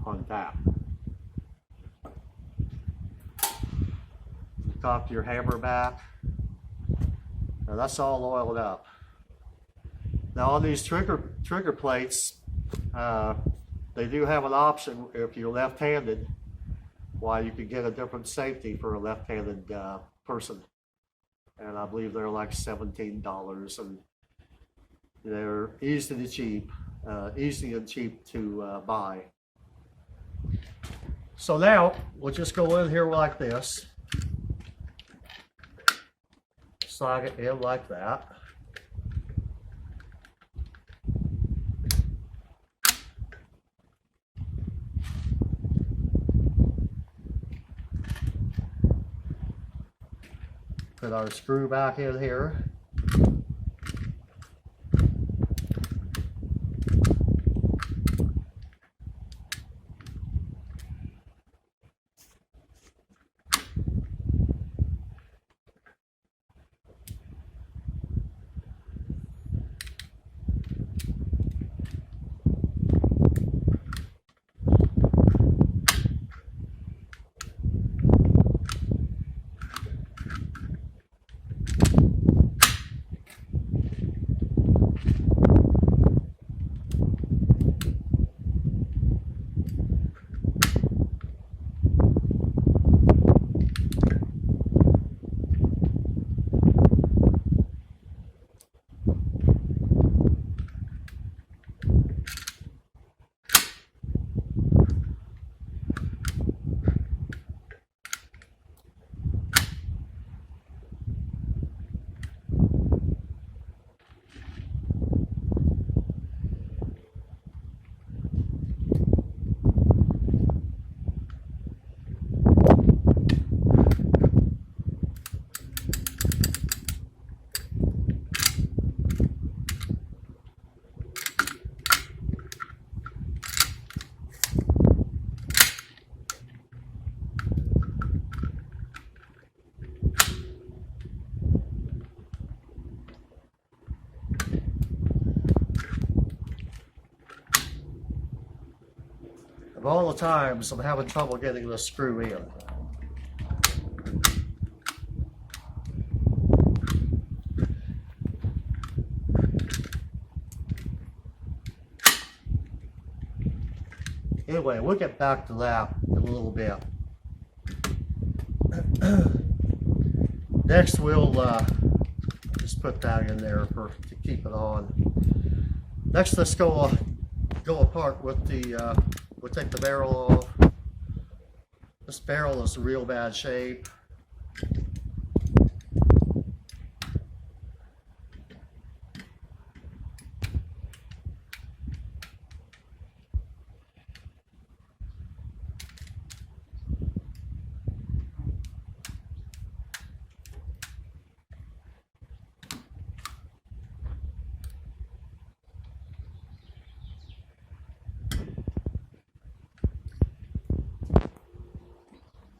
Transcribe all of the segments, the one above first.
on that. Cock your hammer back. Now that's all oiled up. Now on these trigger plates, they do have an option if you're left-handed, why you can get a different safety for a left-handed person. And I believe they're like $17, and they're easy and cheap to buy. So now we'll just go in here like this, slide it in like that. Put our screw back in here. Of all the times I'm having trouble getting the screw in. Anyway, we'll get back to that in a little bit. Next we'll just put that in there to keep it on. Next let's go apart with the we'll take the barrel off. This barrel is in real bad shape.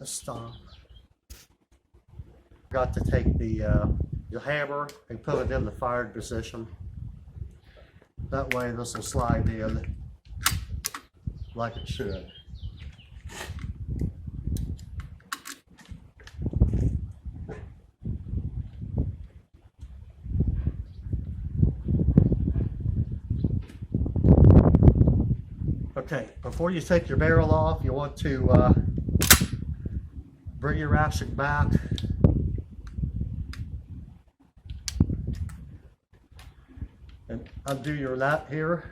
Stop. Got to take the hammer and put it in the fired position. That way this will slide in like it should. Okay, before you take your barrel off, you want to bring your ratchet back. And undo your nut here.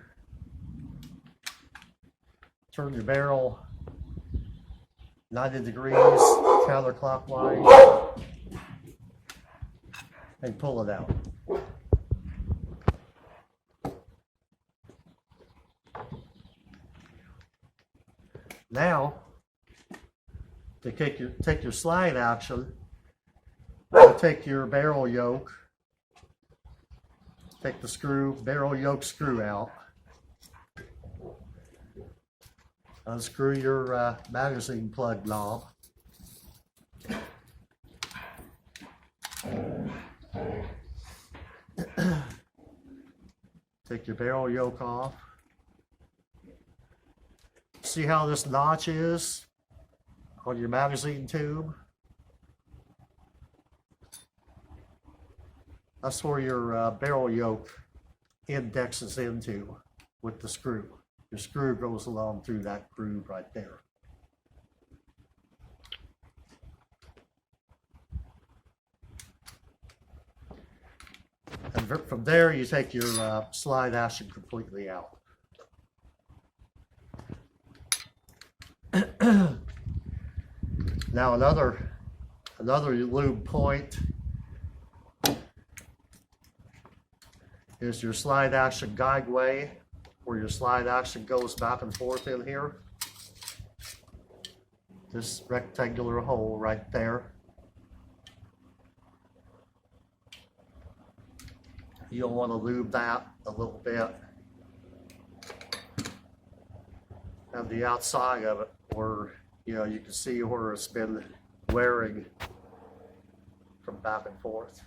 Turn your barrel 90 degrees counterclockwise and pull it out. Now, to take your slide action, you take your barrel yoke, take the barrel yoke screw out, unscrew your magazine plug knob, take your barrel yoke off, See how this notch is on your magazine tube? That's where your barrel yoke indexes into with the screw. Your screw goes along through that groove right there. And from there, you take your slide action completely out. Now another lube point is your slide action guideway, where your slide action goes back and forth in here. This rectangular hole right there. You'll want to lube that a little bit. And the outside of it, where you can see where it's been wearing from back and forth.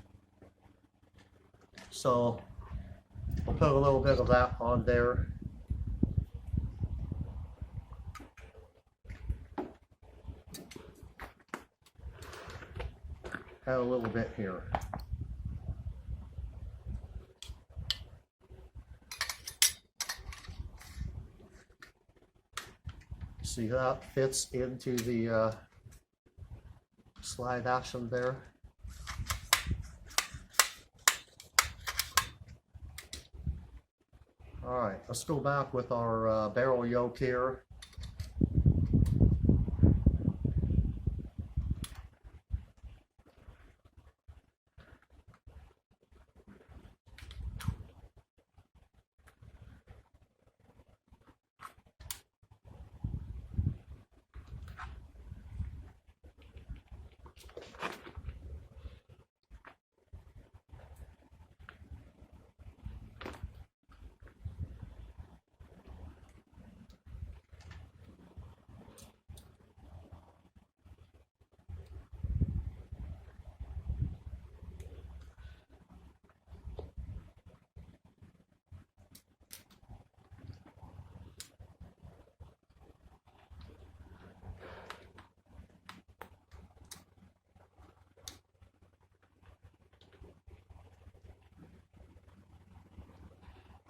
So we'll put a little bit of that on there. And a little bit here. See how that fits into the slide action there. All right, let's go back with our barrel yoke here.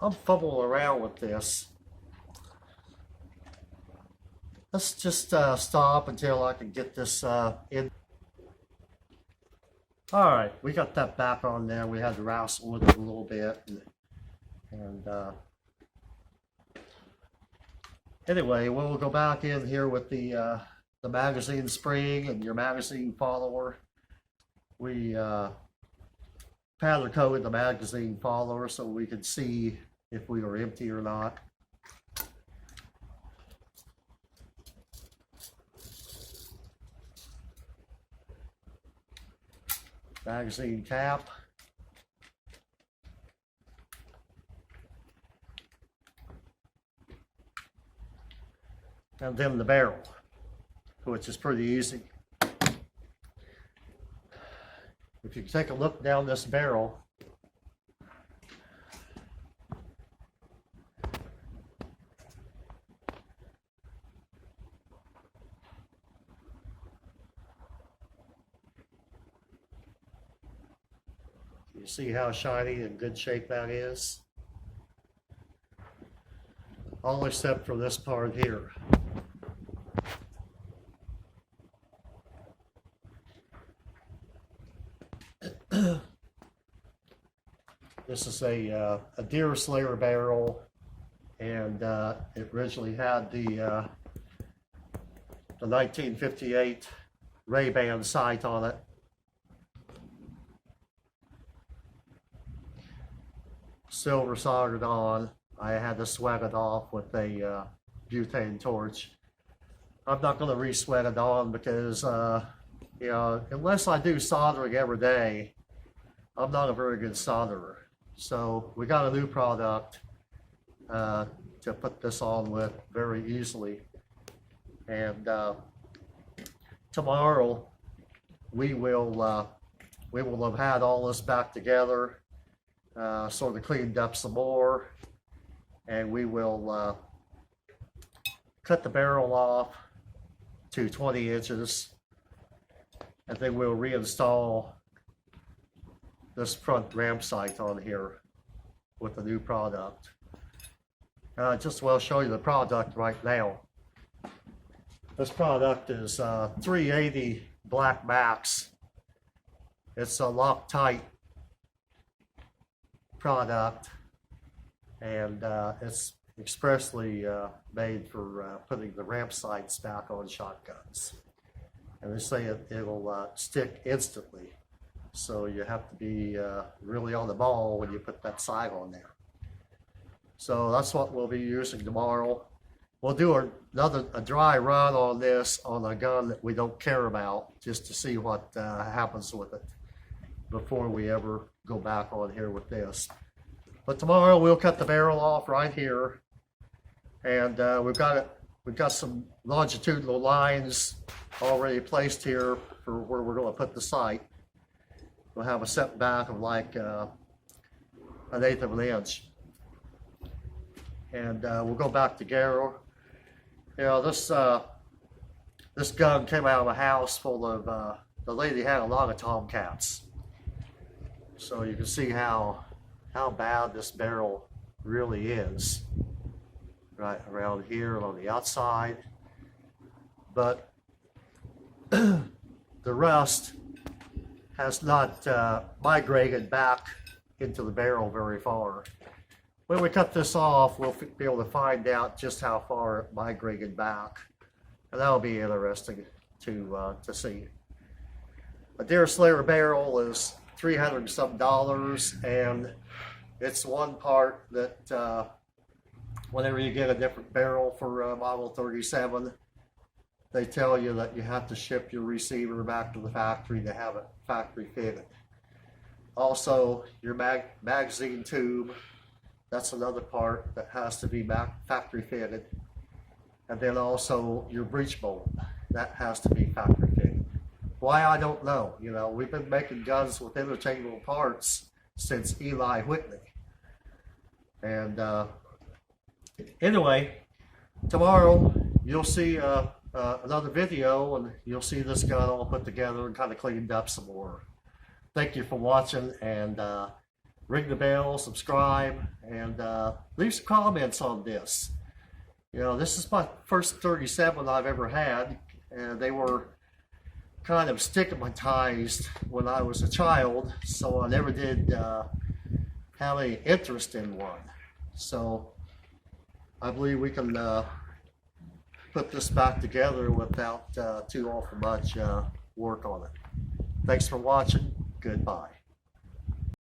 I'm fumbling around with this. Let's just stop until I can get this in. All right, we got that back on there. We had to wrestle with it a little bit. And anyway, we'll go back in here with the magazine spring and your magazine follower. We powder coated the magazine follower so we could see if we were empty or not. Magazine cap. And then the barrel, which is pretty easy. If you take a look down this barrel, you see how shiny and good shape that is? All except for this part here. This is a Deer Slayer barrel, and it originally had the 1958 Ray-Ban sight on it. Silver soldered on. I had to sweat it off with a butane torch. I'm not going to re-sweat it on because, unless I do soldering every day, I'm not a very good solderer. So we got a new product to put this on with very easily. And tomorrow we will have had all this back together, sort of cleaned up some more, and we will cut the barrel off to 20 inches, and then we'll reinstall this front ramp sight on here with the new product. Just well show you the product right now. This product is 380 Black Max. It's a Loctite product, and it's expressly made for putting the ramp sights back on shotguns. And they say it'll stick instantly, so you have to be really on the ball when you put that sight on there. So that's what we'll be using tomorrow. We'll do a dry run on this on a gun that we don't care about, just to see what happens with it before we ever go back on here with this. But tomorrow we'll cut the barrel off right here, and we've got some longitudinal lines already placed here for where we're going to put the sight. We'll have a setback of like 1/8 of an inch, and we'll go back to Garrow. You know, this gun came out of a house full of the lady had a lot of tomcats, so you can see how bad this barrel really is, right around here on the outside. But the rust has not migrated back into the barrel very far. When we cut this off, we'll be able to find out just how far it migrated back, and that'll be interesting to see. A Deer Slayer barrel is $300 and some, and it's one part that whenever you get a different barrel for Model 37, they tell you that you have to ship your receiver back to the factory to have it factory fitted. Also, your magazine tube, that's another part that has to be factory fitted. And then also your breech bolt, that has to be factory fitted. Why, I don't know. You know, we've been making guns with interchangeable parts since Eli Whitney. And anyway, tomorrow you'll see another video, and you'll see this gun all put together and kind of cleaned up some more. Thank you for watching, and ring the bell, subscribe, and leave some comments on this. You know, this is my first 37 I've ever had, and they were kind of stigmatized when I was a child, so I never did have any interest in one. So I believe we can put this back together without too awful much work on it. Thanks for watching. Goodbye.